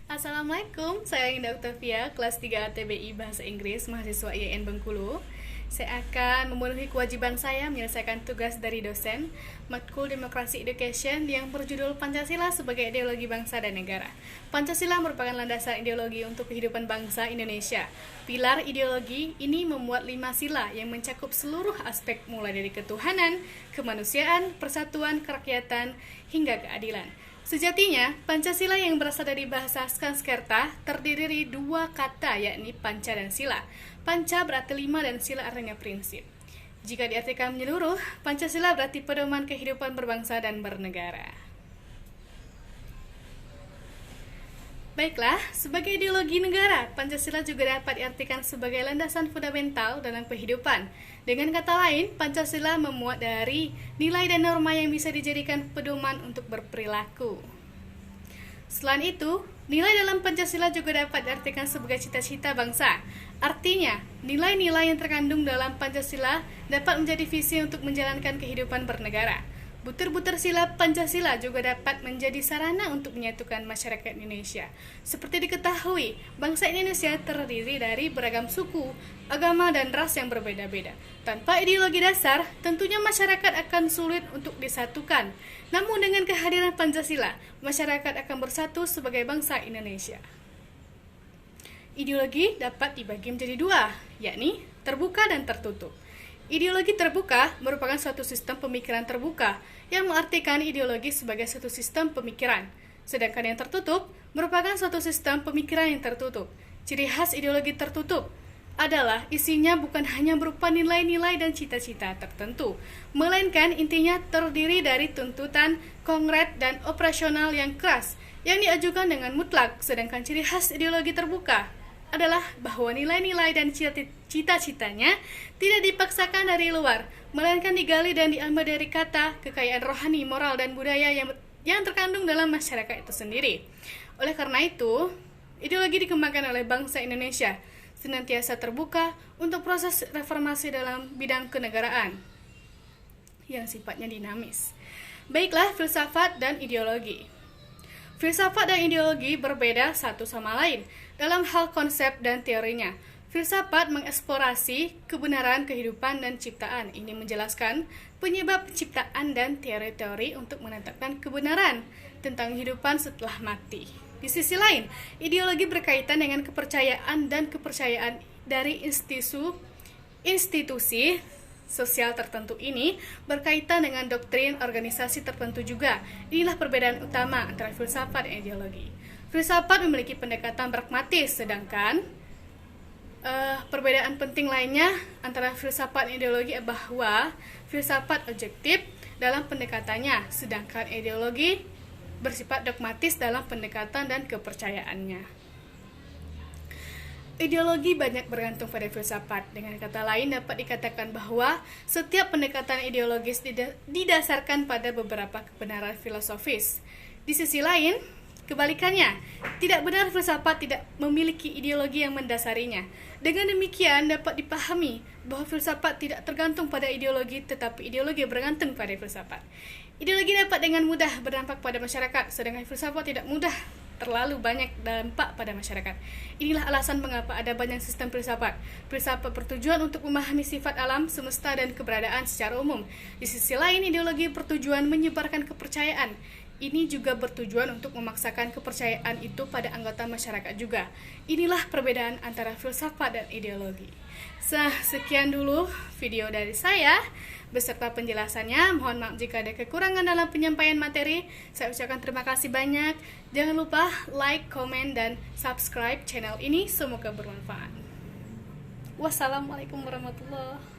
Assalamualaikum, saya Indah Octavia, kelas 3 TBI Bahasa Inggris, mahasiswa IAIN Bengkulu. Saya akan memenuhi kewajiban saya menyelesaikan tugas dari dosen matkul Demokrasi Education yang berjudul Pancasila sebagai Ideologi Bangsa dan Negara. Pancasila merupakan landasan ideologi untuk kehidupan bangsa Indonesia. Pilar ideologi ini memuat 5 sila yang mencakup seluruh aspek mulai dari ketuhanan, kemanusiaan, persatuan, kerakyatan, hingga keadilan. Sejatinya, Pancasila yang berasal dari bahasa Sanskerta terdiri dari dua kata, yakni panca dan sila. Panca berarti 5 dan sila artinya prinsip. Jika diartikan menyeluruh, Pancasila berarti pedoman kehidupan berbangsa dan bernegara. Baiklah, sebagai ideologi negara, Pancasila juga dapat diartikan sebagai landasan fundamental dalam kehidupan. Dengan kata lain, Pancasila memuat dari nilai dan norma yang bisa dijadikan pedoman untuk berperilaku. Selain itu, nilai dalam Pancasila juga dapat diartikan sebagai cita-cita bangsa. Artinya, nilai-nilai yang terkandung dalam Pancasila dapat menjadi visi untuk menjalankan kehidupan bernegara. Butir-butir sila Pancasila juga dapat menjadi sarana untuk menyatukan masyarakat Indonesia. Seperti diketahui, bangsa Indonesia terdiri dari beragam suku, agama, dan ras yang berbeda-beda. Tanpa ideologi dasar, tentunya masyarakat akan sulit untuk disatukan. Namun dengan kehadiran Pancasila, masyarakat akan bersatu sebagai bangsa Indonesia. Ideologi dapat dibagi menjadi dua, yakni terbuka dan tertutup. Ideologi terbuka merupakan suatu sistem pemikiran terbuka yang mengartikan ideologi sebagai suatu sistem pemikiran. Sedangkan yang tertutup merupakan suatu sistem pemikiran yang tertutup. Ciri khas ideologi tertutup adalah isinya bukan hanya berupa nilai-nilai dan cita-cita tertentu, melainkan intinya terdiri dari tuntutan, konkret, dan operasional yang keras yang diajukan dengan mutlak. Sedangkan ciri khas ideologi terbuka adalah bahwa nilai-nilai dan cita-citanya tidak dipaksakan dari luar, melainkan digali dan diambil dari kata, kekayaan rohani, moral, dan budaya yang terkandung dalam masyarakat itu sendiri. Oleh karena itu, ideologi dikembangkan oleh bangsa Indonesia senantiasa terbuka untuk proses reformasi dalam bidang kenegaraan yang sifatnya dinamis. Baiklah, filsafat dan ideologi. Filsafat dan ideologi berbeda satu sama lain dalam hal konsep dan teorinya. Filsafat mengeksplorasi kebenaran kehidupan dan ciptaan. Ini menjelaskan penyebab penciptaan dan teori-teori untuk menetapkan kebenaran tentang kehidupan setelah mati. Di sisi lain, ideologi berkaitan dengan kepercayaan dan kepercayaan dari institusi sosial tertentu ini berkaitan dengan doktrin organisasi tertentu juga. Inilah perbedaan utama antara filsafat dan ideologi. Filsafat memiliki pendekatan pragmatis, sedangkan perbedaan penting lainnya antara filsafat dan ideologi bahwa filsafat objektif dalam pendekatannya, sedangkan ideologi bersifat dogmatis dalam pendekatan dan kepercayaannya. Ideologi banyak bergantung pada filsafat. Dengan kata lain, dapat dikatakan bahwa setiap pendekatan ideologis didasarkan pada beberapa kebenaran filosofis. Di sisi lain, kebalikannya, tidak benar filsafat tidak memiliki ideologi yang mendasarinya. Dengan demikian, dapat dipahami bahwa filsafat tidak tergantung pada ideologi, tetapi ideologi bergantung pada filsafat. Ideologi dapat dengan mudah berdampak pada masyarakat, sedangkan filsafat tidak mudah terlalu banyak dampak pada masyarakat. Inilah alasan mengapa ada banyak sistem filsafat. Filsafat bertujuan untuk memahami sifat alam, semesta, dan keberadaan secara umum. Di sisi lain, ideologi bertujuan menyebarkan kepercayaan. Ini juga bertujuan untuk memaksakan kepercayaan itu pada anggota masyarakat juga. Inilah perbedaan antara filsafat dan ideologi. Sekian dulu video dari saya beserta penjelasannya. Mohon maaf jika ada kekurangan dalam penyampaian materi. Saya ucapkan terima kasih banyak. Jangan lupa like, komen, dan subscribe channel ini. Semoga bermanfaat. Wassalamualaikum warahmatullahi wabarakatuh.